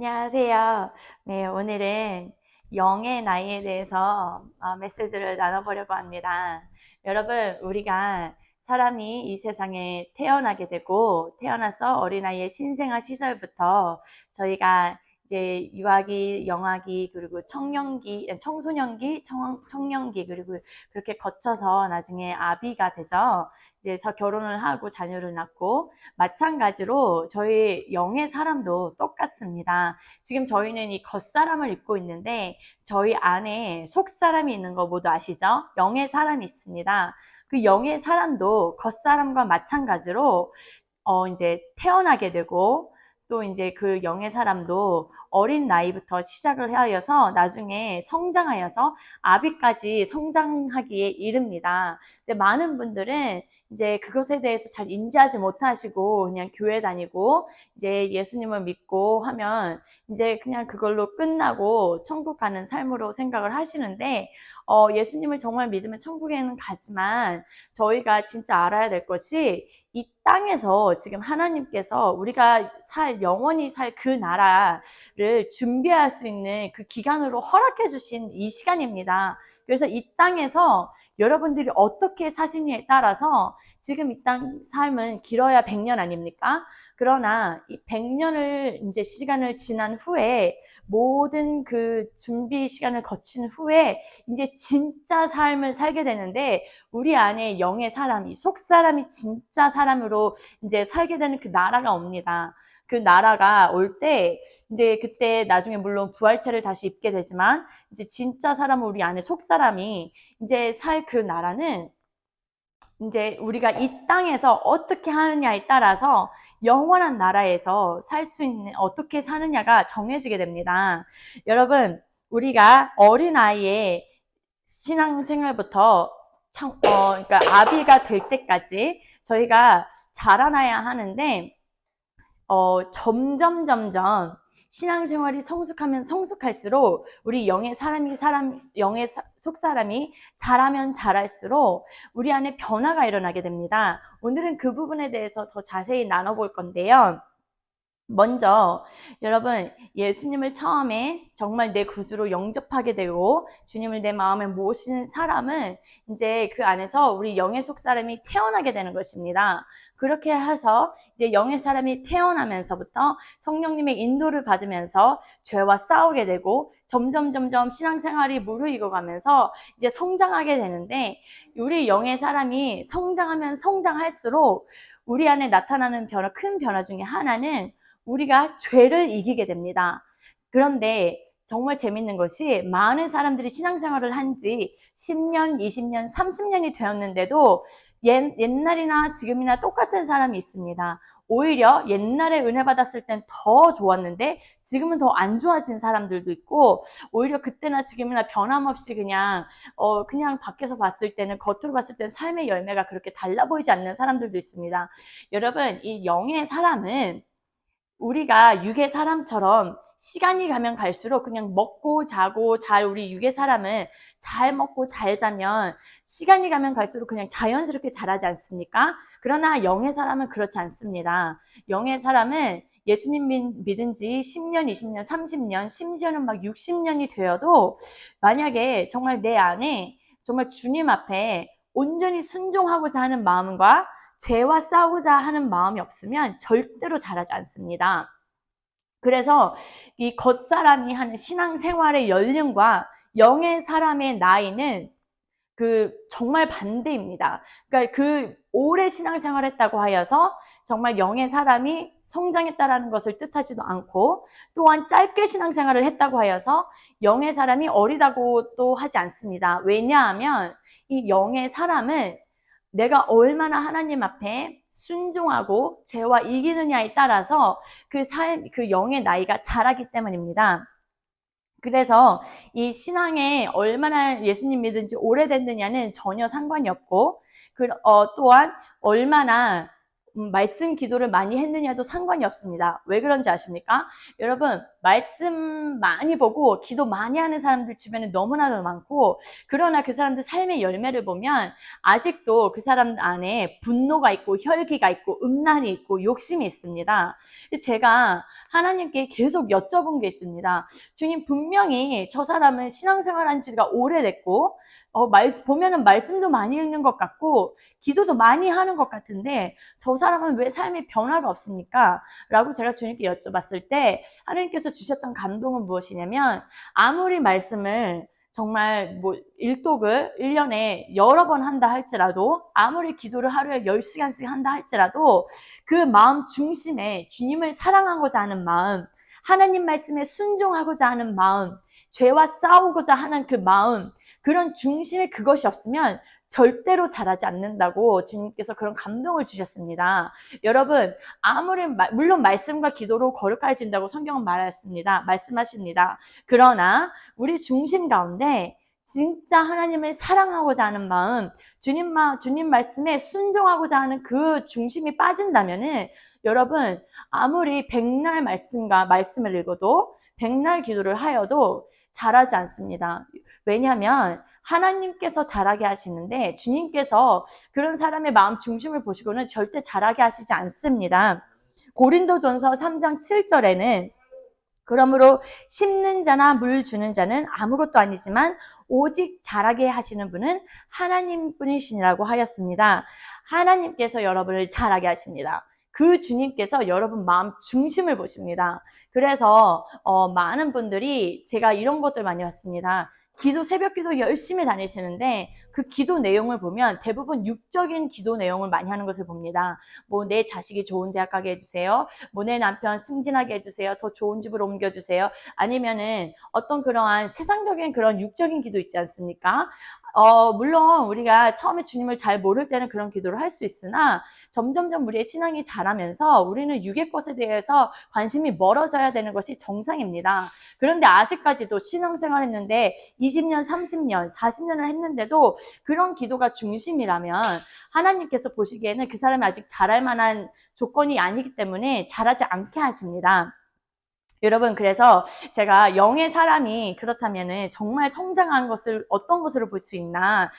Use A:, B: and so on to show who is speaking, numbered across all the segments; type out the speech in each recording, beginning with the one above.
A: 안녕하세요. 네, 오늘은 영의 나이에 대해서 메시지를 나눠보려고 합니다. 여러분, 우리가 사람이 이 세상에 태어나게 되고 태어나서 어린아이의 신생아 시절부터 저희가 이제 유아기, 영아기, 그리고 청년기, 청소년기, 청년기, 그리고 그렇게 거쳐서 나중에 아비가 되죠. 이제 다 결혼을 하고 자녀를 낳고 마찬가지로 저희 영의 사람도 똑같습니다. 지금 저희는 이 겉사람을 입고 있는데 저희 안에 속사람이 있는 거 모두 아시죠? 영의 사람이 있습니다. 그 영의 사람도 겉사람과 마찬가지로 이제 태어나게 되고 또 이제 그 영의 사람도 어린 나이부터 시작을 하여서 나중에 성장하여서 아비까지 성장하기에 이릅니다. 근데 많은 분들은 이제 그것에 대해서 잘 인지하지 못하시고 그냥 교회 다니고 이제 예수님을 믿고 하면 이제 그냥 그걸로 끝나고 천국 가는 삶으로 생각을 하시는데 예수님을 정말 믿으면 천국에는 가지만 저희가 진짜 알아야 될 것이 이 땅에서 지금 하나님께서 우리가 영원히 살 그 나라를 준비할 수 있는 그 기간으로 허락해 주신 이 시간입니다. 그래서 이 땅에서 여러분들이 어떻게 사시냐에 따라서 지금 이 땅 삶은 길어야 100년 아닙니까? 그러나 이 100년을 이제 시간을 지난 후에 모든 그 준비 시간을 거친 후에 이제 진짜 삶을 살게 되는데 우리 안에 영의 사람이, 속 사람이 진짜 사람으로 이제 살게 되는 그 나라가 옵니다. 그 나라가 올 때, 이제 그때 나중에 물론 부활체를 다시 입게 되지만, 이제 진짜 사람은 우리 안에 속 사람이 이제 살 그 나라는 이제 우리가 이 땅에서 어떻게 하느냐에 따라서 영원한 나라에서 살 수 있는, 어떻게 사느냐가 정해지게 됩니다. 여러분, 우리가 어린아이의 신앙생활부터 그러니까 아비가 될 때까지 저희가 자라나야 하는데, 점점 신앙생활이 성숙하면 성숙할수록 우리 영의 속 사람이 자라면 자랄수록 우리 안에 변화가 일어나게 됩니다. 오늘은 그 부분에 대해서 더 자세히 나눠볼 건데요. 먼저 여러분 예수님을 처음에 정말 내 구주로 영접하게 되고 주님을 내 마음에 모시는 사람은 이제 그 안에서 우리 영의 속 사람이 태어나게 되는 것입니다. 그렇게 해서 이제 영의 사람이 태어나면서부터 성령님의 인도를 받으면서 죄와 싸우게 되고 점점 신앙생활이 무르익어 가면서 이제 성장하게 되는데 우리 영의 사람이 성장하면 성장할수록 우리 안에 나타나는 큰 변화 중에 하나는 우리가 죄를 이기게 됩니다. 그런데 정말 재밌는 것이 많은 사람들이 신앙생활을 한 지 10년, 20년, 30년이 되었는데도 옛날이나 지금이나 똑같은 사람이 있습니다. 오히려 옛날에 은혜 받았을 땐 더 좋았는데 지금은 더 안 좋아진 사람들도 있고 오히려 그때나 지금이나 변함없이 그냥 밖에서 봤을 때는 겉으로 봤을 때는 삶의 열매가 그렇게 달라 보이지 않는 사람들도 있습니다. 여러분 이 영의 사람은 우리가 육의 사람처럼 시간이 가면 갈수록 그냥 먹고 자고 우리 육의 사람은 잘 먹고 잘 자면 시간이 가면 갈수록 그냥 자연스럽게 자라지 않습니까? 그러나 영의 사람은 그렇지 않습니다. 영의 사람은 예수님 믿은 지 10년, 20년, 30년, 심지어는 막 60년이 되어도 만약에 정말 내 안에 정말 주님 앞에 온전히 순종하고자 하는 마음과 죄와 싸우자 하는 마음이 없으면 절대로 자라지 않습니다. 그래서 이 겉사람이 하는 신앙생활의 연륜과 영의 사람의 나이는 정말 반대입니다. 그러니까 오래 신앙생활 했다고 하여서 정말 영의 사람이 성장했다라는 것을 뜻하지도 않고 또한 짧게 신앙생활을 했다고 하여서 영의 사람이 어리다고 또 하지 않습니다. 왜냐하면 이 영의 사람은 내가 얼마나 하나님 앞에 순종하고 죄와 이기느냐에 따라서 그 영의 나이가 자라기 때문입니다. 그래서 이 신앙에 얼마나 예수님 믿은 지 오래됐느냐는 전혀 상관이 없고, 또한 얼마나 말씀 기도를 많이 했느냐도 상관이 없습니다. 왜 그런지 아십니까? 여러분, 말씀 많이 보고 기도 많이 하는 사람들 주변에 너무나도 많고, 그러나 그 사람들 삶의 열매를 보면 아직도 그 사람 안에 분노가 있고 혈기가 있고 음란이 있고 욕심이 있습니다. 제가 하나님께 계속 여쭤본 게 있습니다. 주님, 분명히 저 사람은 신앙생활한 지가 오래됐고 보면은 말씀도 많이 읽는 것 같고 기도도 많이 하는 것 같은데 저 사람은 왜 삶의 변화가 없습니까? 라고 제가 주님께 여쭤봤을 때 하나님께서 주셨던 감동은 무엇이냐면, 아무리 말씀을 정말 일독을 1년에 여러 번 한다 할지라도, 아무리 기도를 하루에 10시간씩 한다 할지라도 그 마음 중심에 주님을 사랑하고자 하는 마음, 하나님 말씀에 순종하고자 하는 마음, 죄와 싸우고자 하는 그 마음, 그런 중심에 그것이 없으면 절대로 자라지 않는다고 주님께서 그런 감동을 주셨습니다. 여러분, 아무리 물론 말씀과 기도로 거룩해진다고 성경은 말씀하십니다. 그러나 우리 중심 가운데 진짜 하나님을 사랑하고자 하는 마음, 주님 말씀에 순종하고자 하는 그 중심이 빠진다면은 여러분, 아무리 백날 말씀을 읽어도 백날 기도를 하여도 자라지 않습니다. 왜냐하면 하나님께서 자라게 하시는데 주님께서 그런 사람의 마음 중심을 보시고는 절대 자라게 하시지 않습니다. 고린도전서 3장 7절에는 그러므로 심는 자나 물 주는 자는 아무것도 아니지만 오직 자라게 하시는 분은 하나님뿐이시니라고 하였습니다. 하나님께서 여러분을 자라게 하십니다. 그 주님께서 여러분 마음 중심을 보십니다. 그래서 많은 분들이 제가 이런 것들 많이 봤습니다. 새벽 기도 열심히 다니시는데 그 기도 내용을 보면 대부분 육적인 기도 내용을 많이 하는 것을 봅니다. 내 자식이 좋은 대학 가게 해주세요. 내 남편 승진하게 해주세요. 더 좋은 집으로 옮겨주세요. 아니면은 어떤 그러한 세상적인 그런 육적인 기도 있지 않습니까? 물론 우리가 처음에 주님을 잘 모를 때는 그런 기도를 할 수 있으나 점점점 우리의 신앙이 자라면서 우리는 육의 것에 대해서 관심이 멀어져야 되는 것이 정상입니다. 그런데 아직까지도 신앙생활 했는데 20년, 30년, 40년을 했는데도 그런 기도가 중심이라면 하나님께서 보시기에는 그 사람이 아직 자랄 만한 조건이 아니기 때문에 자라지 않게 하십니다. 여러분, 그래서 제가 영의 사람이 그렇다면은 정말 성장한 것을 어떤 것으로 볼 수 있나?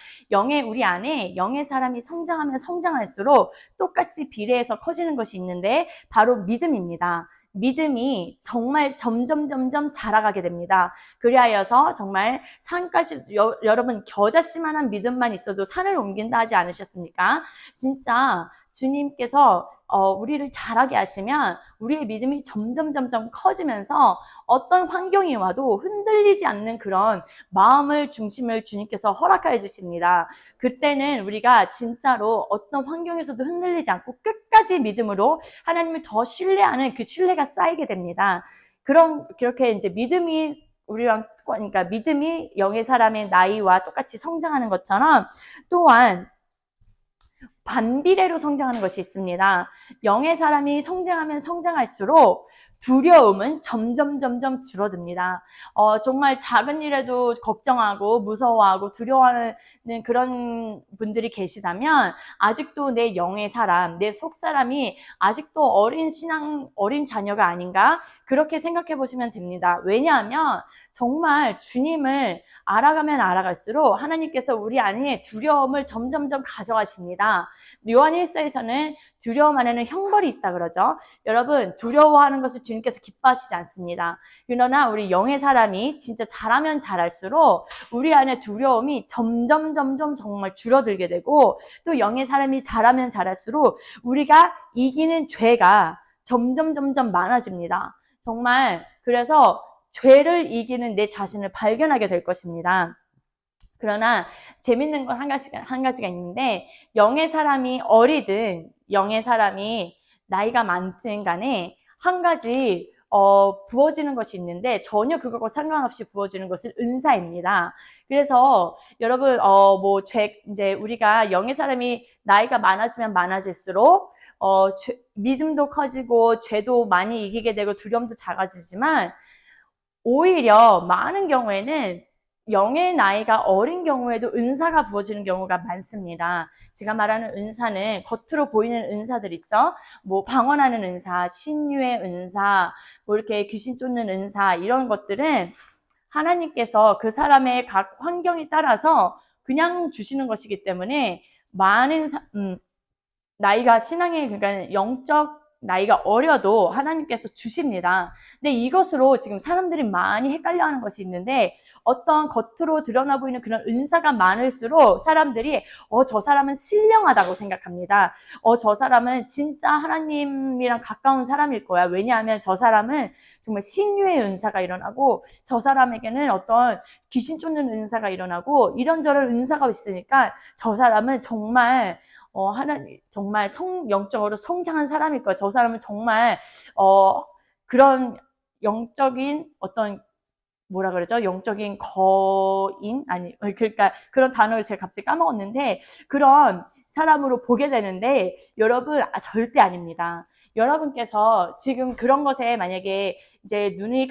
A: 우리 안에 영의 사람이 성장하면 성장할수록 똑같이 비례해서 커지는 것이 있는데 바로 믿음입니다. 믿음이 정말 점점 자라가게 됩니다. 그리하여서 정말 산까지 여러분 겨자씨만한 믿음만 있어도 산을 옮긴다 하지 않으셨습니까? 진짜 주님께서 우리를 자라게 하시면 우리의 믿음이 점점 커지면서 어떤 환경이 와도 흔들리지 않는 그런 마음을 중심을 주님께서 허락해 주십니다. 그때는 우리가 진짜로 어떤 환경에서도 흔들리지 않고 끝까지 믿음으로 하나님을 더 신뢰하는 그 신뢰가 쌓이게 됩니다. 그렇게 이제 그러니까 믿음이 영의 사람의 나이와 똑같이 성장하는 것처럼 또한 반비례로 성장하는 것이 있습니다. 영의 사람이 성장하면 성장할수록 두려움은 점점 줄어듭니다. 정말 작은 일에도 걱정하고 무서워하고 두려워하는 그런 분들이 계시다면 아직도 내 영의 사람, 내 속 사람이 아직도 어린 자녀가 아닌가? 그렇게 생각해 보시면 됩니다. 왜냐하면 정말 주님을 알아가면 알아갈수록 하나님께서 우리 안에 두려움을 점점 가져가십니다. 요한 1서에서는 두려움 안에는 형벌이 있다 그러죠. 여러분, 두려워하는 것을 주님께서 기뻐하시지 않습니다. 그러나 우리 영의 사람이 진짜 잘하면 잘할수록 우리 안에 두려움이 점점 정말 줄어들게 되고, 또 영의 사람이 잘하면 잘할수록 우리가 이기는 죄가 점점 많아집니다. 정말 그래서 죄를 이기는 내 자신을 발견하게 될 것입니다. 그러나 재밌는 건 한 가지가 있는데, 영의 사람이 어리든 영의 사람이 나이가 많든 간에 한 가지 부어지는 것이 있는데 전혀 그것과 상관없이 부어지는 것은 은사입니다. 그래서 여러분 이제 우리가 영의 사람이 나이가 많아지면 많아질수록 믿음도 커지고 죄도 많이 이기게 되고 두려움도 작아지지만 오히려 많은 경우에는 영의 나이가 어린 경우에도 은사가 부어지는 경우가 많습니다. 제가 말하는 은사는 겉으로 보이는 은사들 있죠? 뭐 방언하는 은사, 신유의 은사, 뭐 이렇게 귀신 쫓는 은사 이런 것들은 하나님께서 그 사람의 각 환경에 따라서 그냥 주시는 것이기 때문에 많은 나이가 신앙의 그러니까 영적 나이가 어려도 하나님께서 주십니다. 근데 이것으로 지금 사람들이 많이 헷갈려하는 것이 있는데 어떤 겉으로 드러나 보이는 그런 은사가 많을수록 사람들이 저 사람은 신령하다고 생각합니다. 저 사람은 진짜 하나님이랑 가까운 사람일 거야. 왜냐하면 저 사람은 정말 신유의 은사가 일어나고 저 사람에게는 어떤 귀신 쫓는 은사가 일어나고 이런저런 은사가 있으니까 저 사람은 정말 하나님, 정말 영적으로 성장한 사람일 거야. 저 사람은 정말, 그런 영적인 어떤, 뭐라 그러죠? 영적인 거인? 아니, 그러니까 그런 단어를 제가 갑자기 까먹었는데, 그런 사람으로 보게 되는데, 여러분, 절대 아닙니다. 여러분께서 지금 그런 것에 만약에 이제 눈이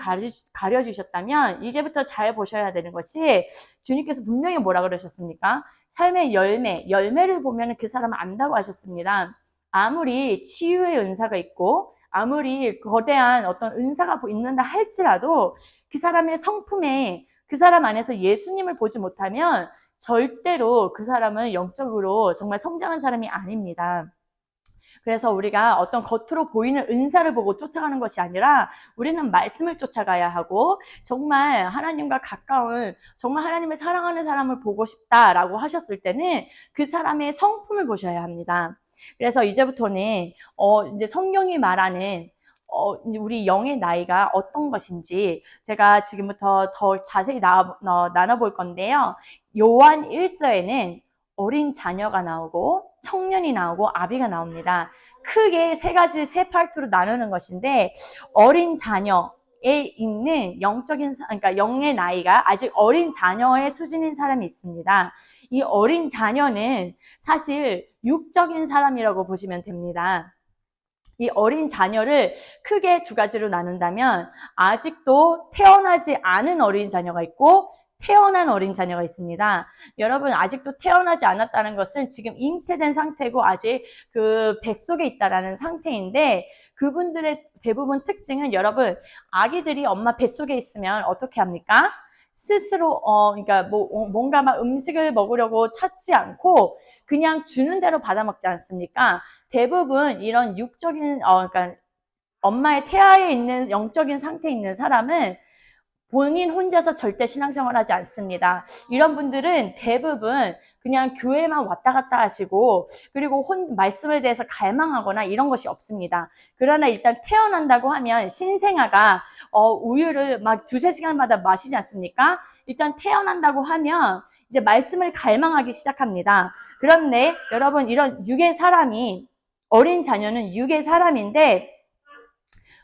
A: 가려주셨다면, 이제부터 잘 보셔야 되는 것이, 주님께서 분명히 뭐라 그러셨습니까? 삶의 열매를 보면 그 사람은 안다고 하셨습니다. 아무리 치유의 은사가 있고, 아무리 거대한 어떤 은사가 있는다 할지라도 그 사람의 성품에 그 사람 안에서 예수님을 보지 못하면 절대로 그 사람은 영적으로 정말 성장한 사람이 아닙니다. 그래서 우리가 어떤 겉으로 보이는 은사를 보고 쫓아가는 것이 아니라 우리는 말씀을 쫓아가야 하고 정말 하나님과 가까운 정말 하나님을 사랑하는 사람을 보고 싶다라고 하셨을 때는 그 사람의 성품을 보셔야 합니다. 그래서 이제부터는 이제 성경이 말하는 우리 영의 나이가 어떤 것인지 제가 지금부터 더 자세히 나눠볼 건데요. 요한 1서에는 어린 자녀가 나오고 청년이 나오고 아비가 나옵니다. 크게 세 파트로 나누는 것인데 어린 자녀에 있는 그러니까 영의 나이가 아직 어린 자녀의 수준인 사람이 있습니다. 이 어린 자녀는 사실 육적인 사람이라고 보시면 됩니다. 이 어린 자녀를 크게 두 가지로 나눈다면 아직도 태어나지 않은 어린 자녀가 있고 태어난 어린 자녀가 있습니다. 여러분 아직도 태어나지 않았다는 것은 지금 잉태된 상태고 아직 그 뱃속에 있다라는 상태인데 그분들의 대부분 특징은 여러분 아기들이 엄마 뱃속에 있으면 어떻게 합니까? 스스로 그러니까 뭔가 막 음식을 먹으려고 찾지 않고 그냥 주는 대로 받아 먹지 않습니까? 대부분 이런 육적인 그러니까 엄마의 태아에 있는 영적인 상태에 있는 사람은 본인 혼자서 절대 신앙생활 하지 않습니다. 이런 분들은 대부분 그냥 교회만 왔다 갔다 하시고 그리고 말씀에 대해서 갈망하거나 이런 것이 없습니다. 그러나 일단 태어난다고 하면 신생아가 우유를 막 두세 시간마다 마시지 않습니까? 일단 태어난다고 하면 이제 말씀을 갈망하기 시작합니다. 그런데 여러분 이런 육의 사람이 어린 자녀는 육의 사람인데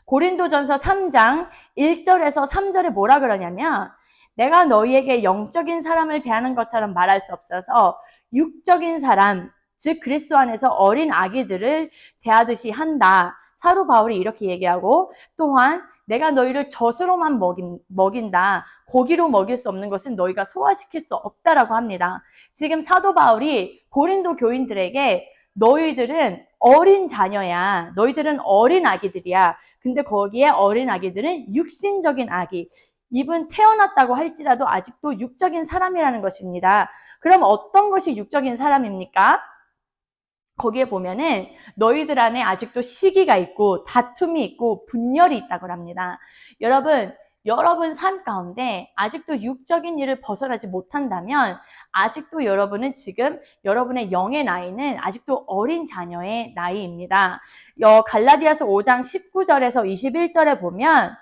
A: 고린도전서 3장 1절에서 3절에 뭐라 그러냐면 내가 너희에게 영적인 사람을 대하는 것처럼 말할 수 없어서 육적인 사람, 즉 그리스도 안에서 어린 아기들을 대하듯이 한다. 사도 바울이 이렇게 얘기하고 또한 내가 너희를 젖으로만 먹인다. 고기로 먹일 수 없는 것은 너희가 소화시킬 수 없다라고 합니다. 지금 사도 바울이 고린도 교인들에게 너희들은 어린 자녀야. 너희들은 어린 아기들이야. 근데 거기에 어린 아기들은 육신적인 아기. 입은 태어났다고 할지라도 아직도 육적인 사람이라는 것입니다. 그럼 어떤 것이 육적인 사람입니까? 거기에 보면은 너희들 안에 아직도 시기가 있고 다툼이 있고 분열이 있다고 합니다. 여러분 삶 가운데 아직도 육적인 일을 벗어나지 못한다면 아직도 여러분은 지금 여러분의 영의 나이는 아직도 어린 자녀의 나이입니다. 갈라디아서 5장 19절에서 21절에 보면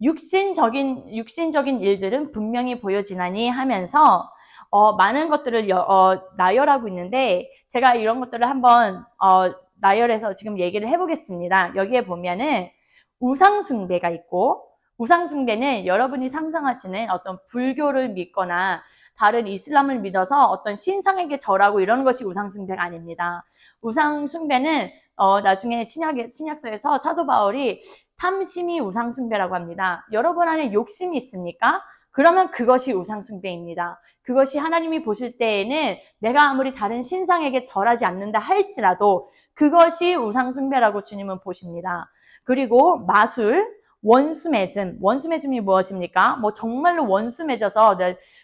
A: 육신적인 일들은 분명히 보여지나니 하면서 많은 것들을 나열하고 있는데 제가 이런 것들을 한번 나열해서 지금 얘기를 해보겠습니다. 여기에 보면은 우상숭배가 있고 우상숭배는 여러분이 상상하시는 어떤 불교를 믿거나 다른 이슬람을 믿어서 어떤 신상에게 절하고 이런 것이 우상숭배가 아닙니다. 우상숭배는 나중에 신약서에서 사도 바울이 탐심이 우상숭배라고 합니다. 여러분 안에 욕심이 있습니까? 그러면 그것이 우상숭배입니다. 그것이 하나님이 보실 때에는 내가 아무리 다른 신상에게 절하지 않는다 할지라도 그것이 우상숭배라고 주님은 보십니다. 그리고 마술, 원수매즘. 원수매즘이 무엇입니까? 뭐 정말로 원수 맺어서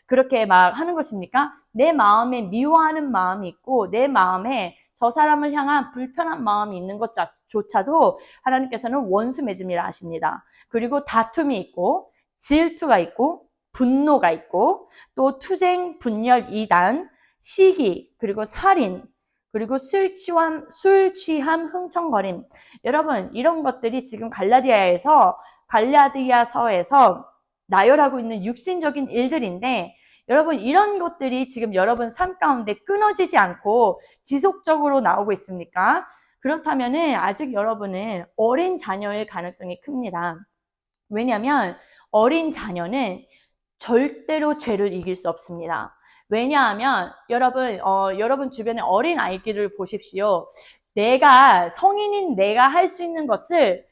A: 그렇게 막 하는 것입니까? 내 마음에 미워하는 마음이 있고 내 마음에 저 사람을 향한 불편한 마음이 있는 것조차도 하나님께서는 원수 맺음이라 하십니다. 그리고 다툼이 있고 질투가 있고 분노가 있고 또 투쟁, 분열, 이단, 시기, 그리고 살인, 그리고 술 취함, 흥청거림. 여러분, 이런 것들이 지금 갈라디아서에서 나열하고 있는 육신적인 일들인데, 여러분, 이런 것들이 지금 여러분 삶 가운데 끊어지지 않고 지속적으로 나오고 있습니까? 그렇다면은 아직 여러분은 어린 자녀일 가능성이 큽니다. 왜냐하면 어린 자녀는 절대로 죄를 이길 수 없습니다. 왜냐하면 여러분 주변에 어린 아이들을 보십시오. 성인인 내가 할 수 있는 것을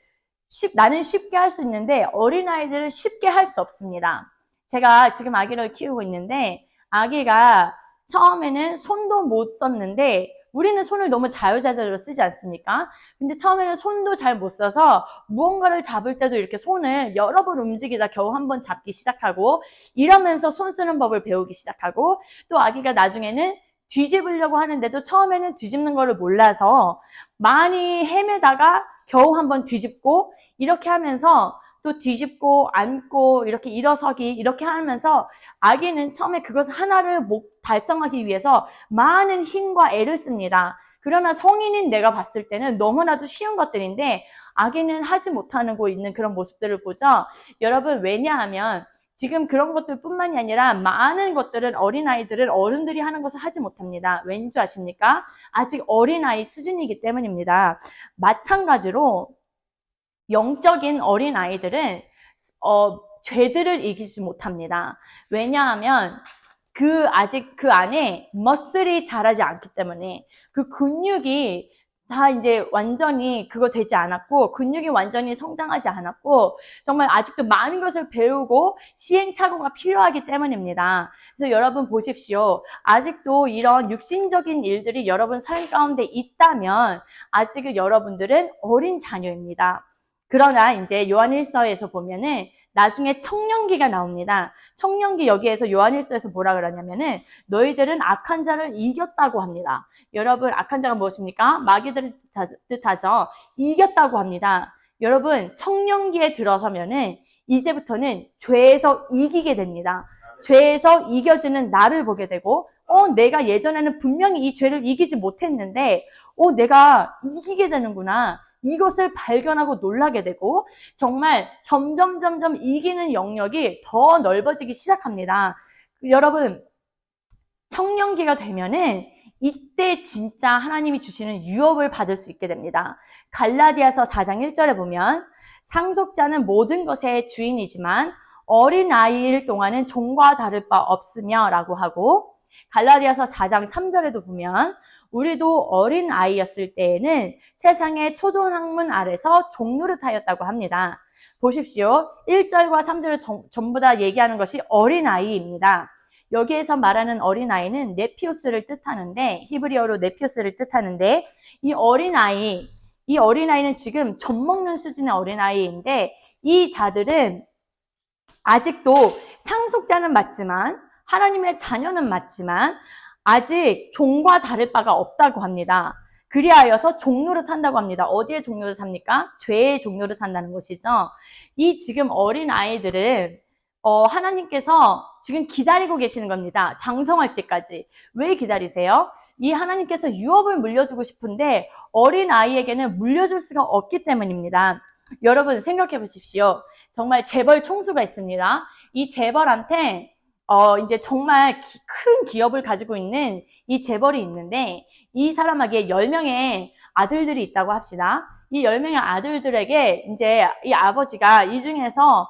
A: 나는 쉽게 할 수 있는데 어린아이들은 쉽게 할 수 없습니다. 제가 지금 아기를 키우고 있는데 아기가 처음에는 손도 못 썼는데 우리는 손을 너무 자유자재로 쓰지 않습니까? 근데 처음에는 손도 잘 못 써서 무언가를 잡을 때도 이렇게 손을 여러 번 움직이다 겨우 한 번 잡기 시작하고 이러면서 손 쓰는 법을 배우기 시작하고 또 아기가 나중에는 뒤집으려고 하는데도 처음에는 뒤집는 거를 몰라서 많이 헤매다가 겨우 한 번 뒤집고 이렇게 하면서 또 뒤집고 앉고 이렇게 일어서기 이렇게 하면서 아기는 처음에 그것 하나를 달성하기 위해서 많은 힘과 애를 씁니다. 그러나 성인인 내가 봤을 때는 너무나도 쉬운 것들인데 아기는 하지 못하고 있는 그런 모습들을 보죠. 여러분 왜냐하면 지금 그런 것들 뿐만이 아니라 많은 것들은 어린아이들은 어른들이 하는 것을 하지 못합니다. 왠지 아십니까? 아직 어린아이 수준이기 때문입니다. 마찬가지로 영적인 어린아이들은 죄들을 이기지 못합니다. 왜냐하면 아직 그 안에 머슬이 자라지 않기 때문에 그 근육이 다 이제 완전히 그거 되지 않았고 근육이 완전히 성장하지 않았고 정말 아직도 많은 것을 배우고 시행착오가 필요하기 때문입니다. 그래서 여러분 보십시오. 아직도 이런 육신적인 일들이 여러분 삶 가운데 있다면 아직 여러분들은 어린 자녀입니다. 그러나 이제 요한일서에서 보면은 나중에 청년기가 나옵니다. 청년기 여기에서 요한일서에서 뭐라 그러냐면은 너희들은 악한 자를 이겼다고 합니다. 여러분 악한 자가 무엇입니까? 마귀들을 뜻하죠. 이겼다고 합니다. 여러분 청년기에 들어서면은 이제부터는 죄에서 이기게 됩니다. 죄에서 이겨지는 나를 보게 되고 내가 예전에는 분명히 이 죄를 이기지 못했는데 내가 이기게 되는구나. 이것을 발견하고 놀라게 되고 정말 점점 이기는 영역이 더 넓어지기 시작합니다. 여러분 청년기가 되면은 이때 진짜 하나님이 주시는 유업을 받을 수 있게 됩니다. 갈라디아서 4장 1절에 보면 상속자는 모든 것의 주인이지만 어린아이일 동안은 종과 다를 바 없으며 라고 하고 갈라디아서 4장 3절에도 보면 우리도 어린 아이였을 때에는 세상의 초등학문 아래서 종노릇하였다고 합니다. 보십시오. 1절과 3절을 전부 다 얘기하는 것이 어린아이입니다. 여기에서 말하는 어린아이는 네피오스를 뜻하는데 히브리어로 네피오스를 뜻하는데 이 어린아이는 지금 젖 먹는 수준의 어린아이인데 이 자들은 아직도 상속자는 맞지만 하나님의 자녀는 맞지만 아직 종과 다를 바가 없다고 합니다. 그리하여서 종노릇 한다고 합니다. 어디에 종노릇 합니까? 죄의 종노릇 한다는 것이죠. 이 지금 어린 아이들은 하나님께서 지금 기다리고 계시는 겁니다. 장성할 때까지. 왜 기다리세요? 이 하나님께서 유업을 물려주고 싶은데 어린 아이에게는 물려줄 수가 없기 때문입니다. 여러분 생각해 보십시오. 정말 재벌 총수가 있습니다. 이 재벌한테 이제 정말 큰 기업을 가지고 있는 이 재벌이 있는데 이 사람에게 10명의 아들들이 있다고 합시다. 이 10명의 아들들에게 이제 이 아버지가 이 중에서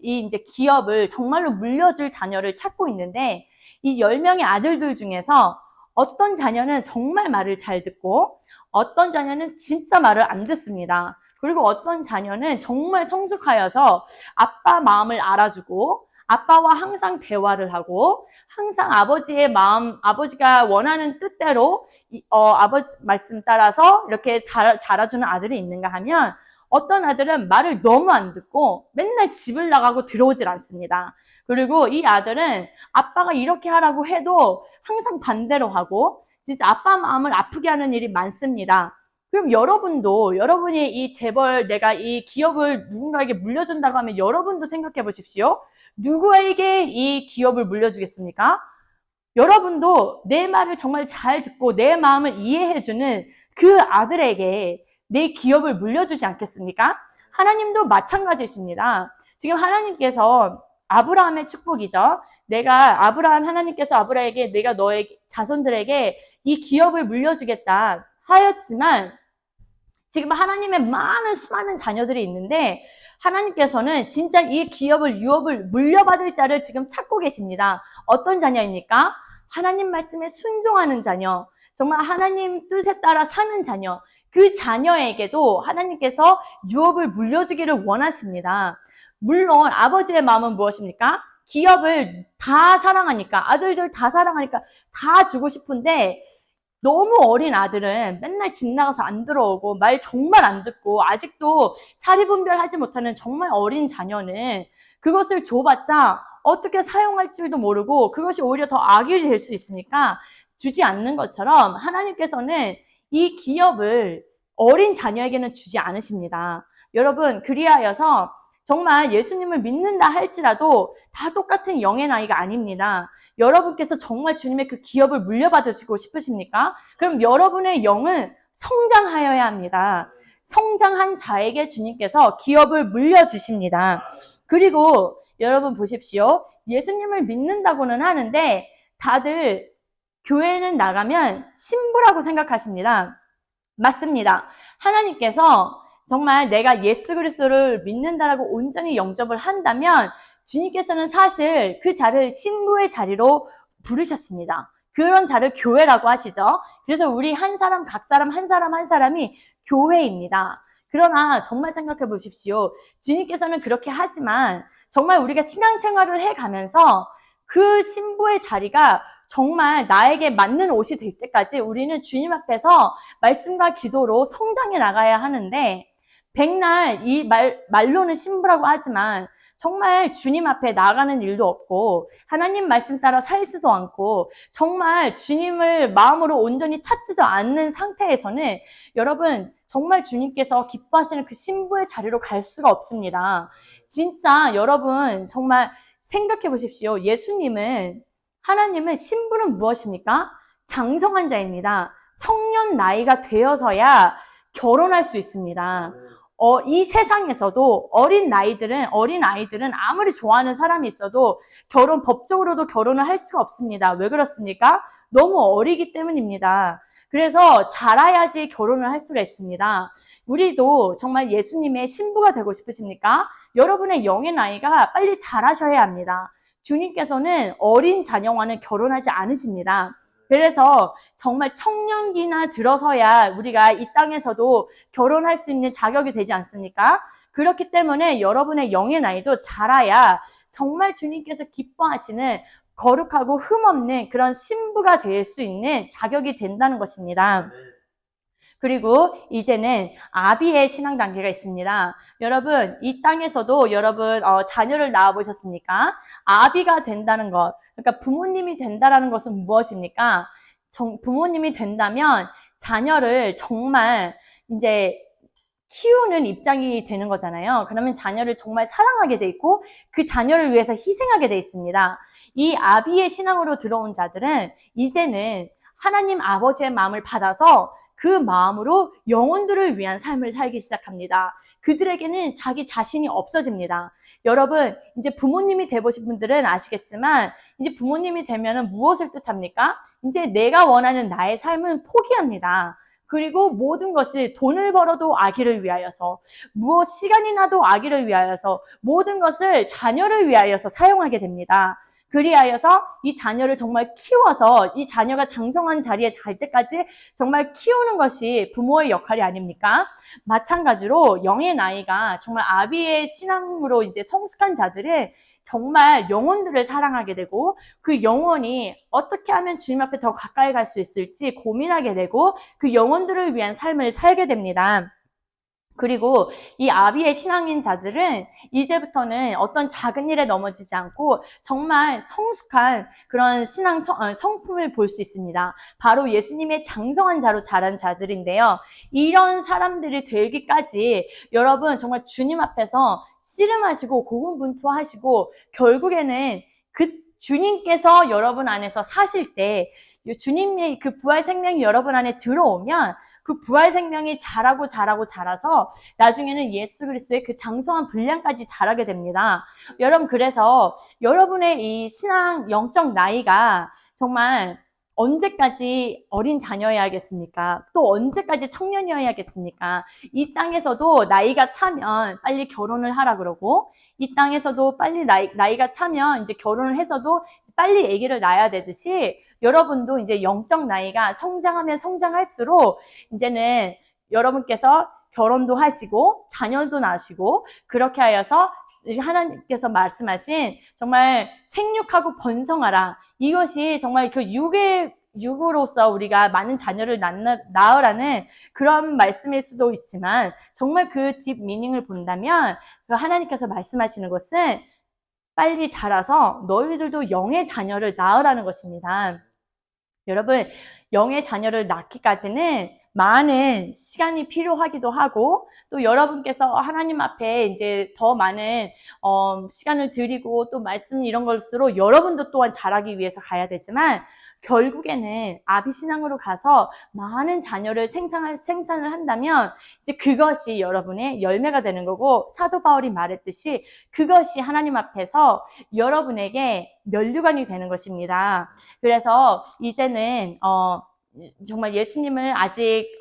A: 이제 기업을 정말로 물려줄 자녀를 찾고 있는데 이 10명의 아들들 중에서 어떤 자녀는 정말 말을 잘 듣고 어떤 자녀는 진짜 말을 안 듣습니다. 그리고 어떤 자녀는 정말 성숙하여서 아빠 마음을 알아주고 아빠와 항상 대화를 하고 항상 아버지의 마음, 아버지가 원하는 뜻대로 아버지 말씀 따라서 이렇게 자라주는 아들이 있는가 하면 어떤 아들은 말을 너무 안 듣고 맨날 집을 나가고 들어오질 않습니다. 그리고 이 아들은 아빠가 이렇게 하라고 해도 항상 반대로 하고 진짜 아빠 마음을 아프게 하는 일이 많습니다. 그럼 여러분도 여러분이 이 재벌 내가 이 기업을 누군가에게 물려준다고 하면 여러분도 생각해 보십시오. 누구에게 이 기업을 물려주겠습니까? 여러분도 내 말을 정말 잘 듣고 내 마음을 이해해주는 그 아들에게 내 기업을 물려주지 않겠습니까? 하나님도 마찬가지십니다. 지금 하나님께서 아브라함의 축복이죠. 하나님께서 아브라함에게 내가 너의 자손들에게 이 기업을 물려주겠다 하였지만 지금 하나님의 많은 수많은 자녀들이 있는데 하나님께서는 진짜 이 기업을 유업을 물려받을 자를 지금 찾고 계십니다. 어떤 자녀입니까? 하나님 말씀에 순종하는 자녀, 정말 하나님 뜻에 따라 사는 자녀, 그 자녀에게도 하나님께서 유업을 물려주기를 원하십니다. 물론 아버지의 마음은 무엇입니까? 기업을 다 사랑하니까, 아들들 다 사랑하니까 다 주고 싶은데 너무 어린 아들은 맨날 집 나가서 안 들어오고 말 정말 안 듣고 아직도 사리분별하지 못하는 정말 어린 자녀는 그것을 줘봤자 어떻게 사용할 줄도 모르고 그것이 오히려 더 악일이 될 수 있으니까 주지 않는 것처럼 하나님께서는 이 기업을 어린 자녀에게는 주지 않으십니다. 여러분, 그리하여서 정말 예수님을 믿는다 할지라도 다 똑같은 영의 나이가 아닙니다. 여러분께서 정말 주님의 그 기업을 물려받으시고 싶으십니까? 그럼 여러분의 영은 성장하여야 합니다. 성장한 자에게 주님께서 기업을 물려주십니다. 그리고 여러분 보십시오. 예수님을 믿는다고는 하는데 다들 교회는 나가면 신부라고 생각하십니다. 맞습니다. 하나님께서 정말 내가 예수 그리스도를 믿는다라고 온전히 영접을 한다면 주님께서는 사실 그 자를 신부의 자리로 부르셨습니다. 그런 자를 교회라고 하시죠. 그래서 우리 한 사람, 각 사람, 한 사람, 한 사람이 교회입니다. 그러나 정말 생각해 보십시오. 주님께서는 그렇게 하지만 정말 우리가 신앙생활을 해가면서 그 신부의 자리가 정말 나에게 맞는 옷이 될 때까지 우리는 주님 앞에서 말씀과 기도로 성장해 나가야 하는데 백날 이 말로는 신부라고 하지만 정말 주님 앞에 나가는 일도 없고 하나님 말씀 따라 살지도 않고 정말 주님을 마음으로 온전히 찾지도 않는 상태에서는 여러분 정말 주님께서 기뻐하시는 그 신부의 자리로 갈 수가 없습니다. 진짜 여러분 정말 생각해 보십시오. 하나님은 신부는 무엇입니까? 장성한 자입니다. 청년 나이가 되어서야 결혼할 수 있습니다. 이 세상에서도 어린 아이들은 아무리 좋아하는 사람이 있어도 법적으로도 결혼을 할 수가 없습니다. 왜 그렇습니까? 너무 어리기 때문입니다. 그래서 자라야지 결혼을 할 수가 있습니다. 우리도 정말 예수님의 신부가 되고 싶으십니까? 여러분의 영의 나이가 빨리 자라셔야 합니다. 주님께서는 어린 자녀와는 결혼하지 않으십니다. 그래서 정말 청년기나 들어서야 우리가 이 땅에서도 결혼할 수 있는 자격이 되지 않습니까? 그렇기 때문에 여러분의 영의 나이도 자라야 정말 주님께서 기뻐하시는 거룩하고 흠없는 그런 신부가 될 수 있는 자격이 된다는 것입니다. 그리고 이제는 아비의 신앙 단계가 있습니다. 여러분, 이 땅에서도 여러분 자녀를 낳아보셨습니까? 아비가 된다는 것, 그러니까 부모님이 된다는 것은 무엇입니까? 부모님이 된다면 자녀를 정말 이제 키우는 입장이 되는 거잖아요. 그러면 자녀를 정말 사랑하게 돼 있고 그 자녀를 위해서 희생하게 돼 있습니다. 이 아비의 신앙으로 들어온 자들은 이제는 하나님 아버지의 마음을 받아서 그 마음으로 영혼들을 위한 삶을 살기 시작합니다. 그들에게는 자기 자신이 없어집니다. 여러분, 이제 부모님이 되보신 분들은 아시겠지만 이제 부모님이 되면은 무엇을 뜻합니까? 이제 내가 원하는 나의 삶은 포기합니다. 그리고 모든 것을 돈을 벌어도 아기를 위하여서, 시간이 나도 아기를 위하여서, 모든 것을 자녀를 위하여서 사용하게 됩니다. 그리하여서 이 자녀를 정말 키워서 이 자녀가 장성한 자리에 갈 때까지 정말 키우는 것이 부모의 역할이 아닙니까? 마찬가지로 영의 나이가 정말 아비의 신앙으로 이제 성숙한 자들은 정말 영혼들을 사랑하게 되고 그 영혼이 어떻게 하면 주님 앞에 더 가까이 갈 수 있을지 고민하게 되고 그 영혼들을 위한 삶을 살게 됩니다. 그리고 이 아비의 신앙인 자들은 이제부터는 어떤 작은 일에 넘어지지 않고 정말 성숙한 그런 성품을 볼 수 있습니다. 바로 예수님의 장성한 자로 자란 자들인데요. 이런 사람들이 되기까지 여러분 정말 주님 앞에서 씨름하시고 고군분투하시고 결국에는 그 주님께서 여러분 안에서 사실 때 주님의 그 부활 생명이 여러분 안에 들어오면 그 부활 생명이 자라서 나중에는 예수 그리스도의 그 장성한 분량까지 자라게 됩니다. 여러분 그래서 여러분의 이 신앙 영적 나이가 정말 언제까지 어린 자녀여야겠습니까? 또 언제까지 청년이어야겠습니까? 이 땅에서도 나이가 차면 빨리 결혼을 하라 그러고 이 땅에서도 빨리 나이가 차면 이제 결혼을 해서도 빨리 아기를 낳아야 되듯이 여러분도 이제 영적 나이가 성장하면 성장할수록 이제는 여러분께서 결혼도 하시고 자녀도 낳으시고 그렇게 하여서 하나님께서 말씀하신 정말 생육하고 번성하라. 이것이 정말 그 육으로서 우리가 많은 자녀를 낳으라는 그런 말씀일 수도 있지만 정말 그 딥 미닝을 본다면 그 하나님께서 말씀하시는 것은 빨리 자라서 너희들도 영의 자녀를 낳으라는 것입니다. 여러분, 영의 자녀를 낳기까지는 많은 시간이 필요하기도 하고, 또 여러분께서 하나님 앞에 이제 더 많은, 시간을 드리고, 또 말씀 이런 것으로 여러분도 또한 자라기 위해서 가야 되지만, 결국에는 아비신앙으로 가서 많은 자녀를 생산을 한다면, 이제 그것이 여러분의 열매가 되는 거고, 사도 바울이 말했듯이 그것이 하나님 앞에서 여러분에게 면류관이 되는 것입니다. 그래서 이제는 정말 예수님을 아직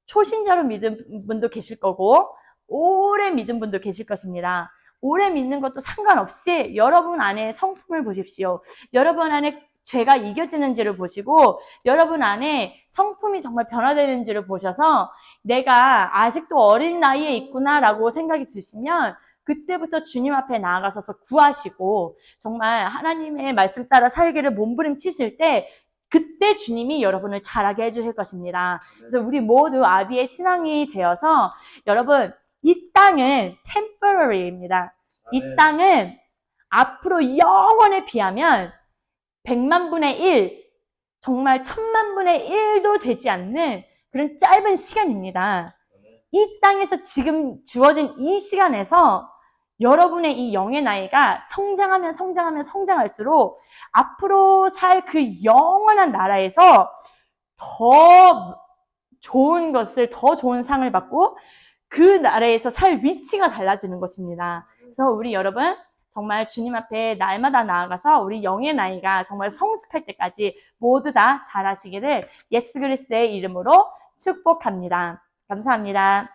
A: 초신자로 믿은 분도 계실 거고 오래 믿은 분도 계실 것입니다. 오래 믿는 것도 상관없이 여러분 안에 성품을 보십시오. 여러분 안에 죄가 이겨지는지를 보시고 여러분 안에 성품이 정말 변화되는지를 보셔서 내가 아직도 어린 나이에 있구나라고 생각이 드시면 그때부터 주님 앞에 나아가셔서 구하시고 정말 하나님의 말씀 따라 살기를 몸부림치실 때 그때 주님이 여러분을 자라게 해주실 것입니다. 그래서 우리 모두 아비의 신앙이 되어서 여러분 이 땅은 temporary입니다. 이 땅은 앞으로 영원에 비하면 100만 분의 1, 정말 1000만 분의 1도 되지 않는 그런 짧은 시간입니다. 이 땅에서 지금 주어진 이 시간에서 여러분의 이 영의 나이가 성장할수록 앞으로 살 그 영원한 나라에서 더 좋은 것을, 더 좋은 상을 받고 그 나라에서 살 위치가 달라지는 것입니다. 그래서 우리 여러분 정말 주님 앞에 날마다 나아가서 우리 영의 나이가 정말 성숙할 때까지 모두 다 잘하시기를 예수 그리스도의 이름으로 축복합니다. 감사합니다.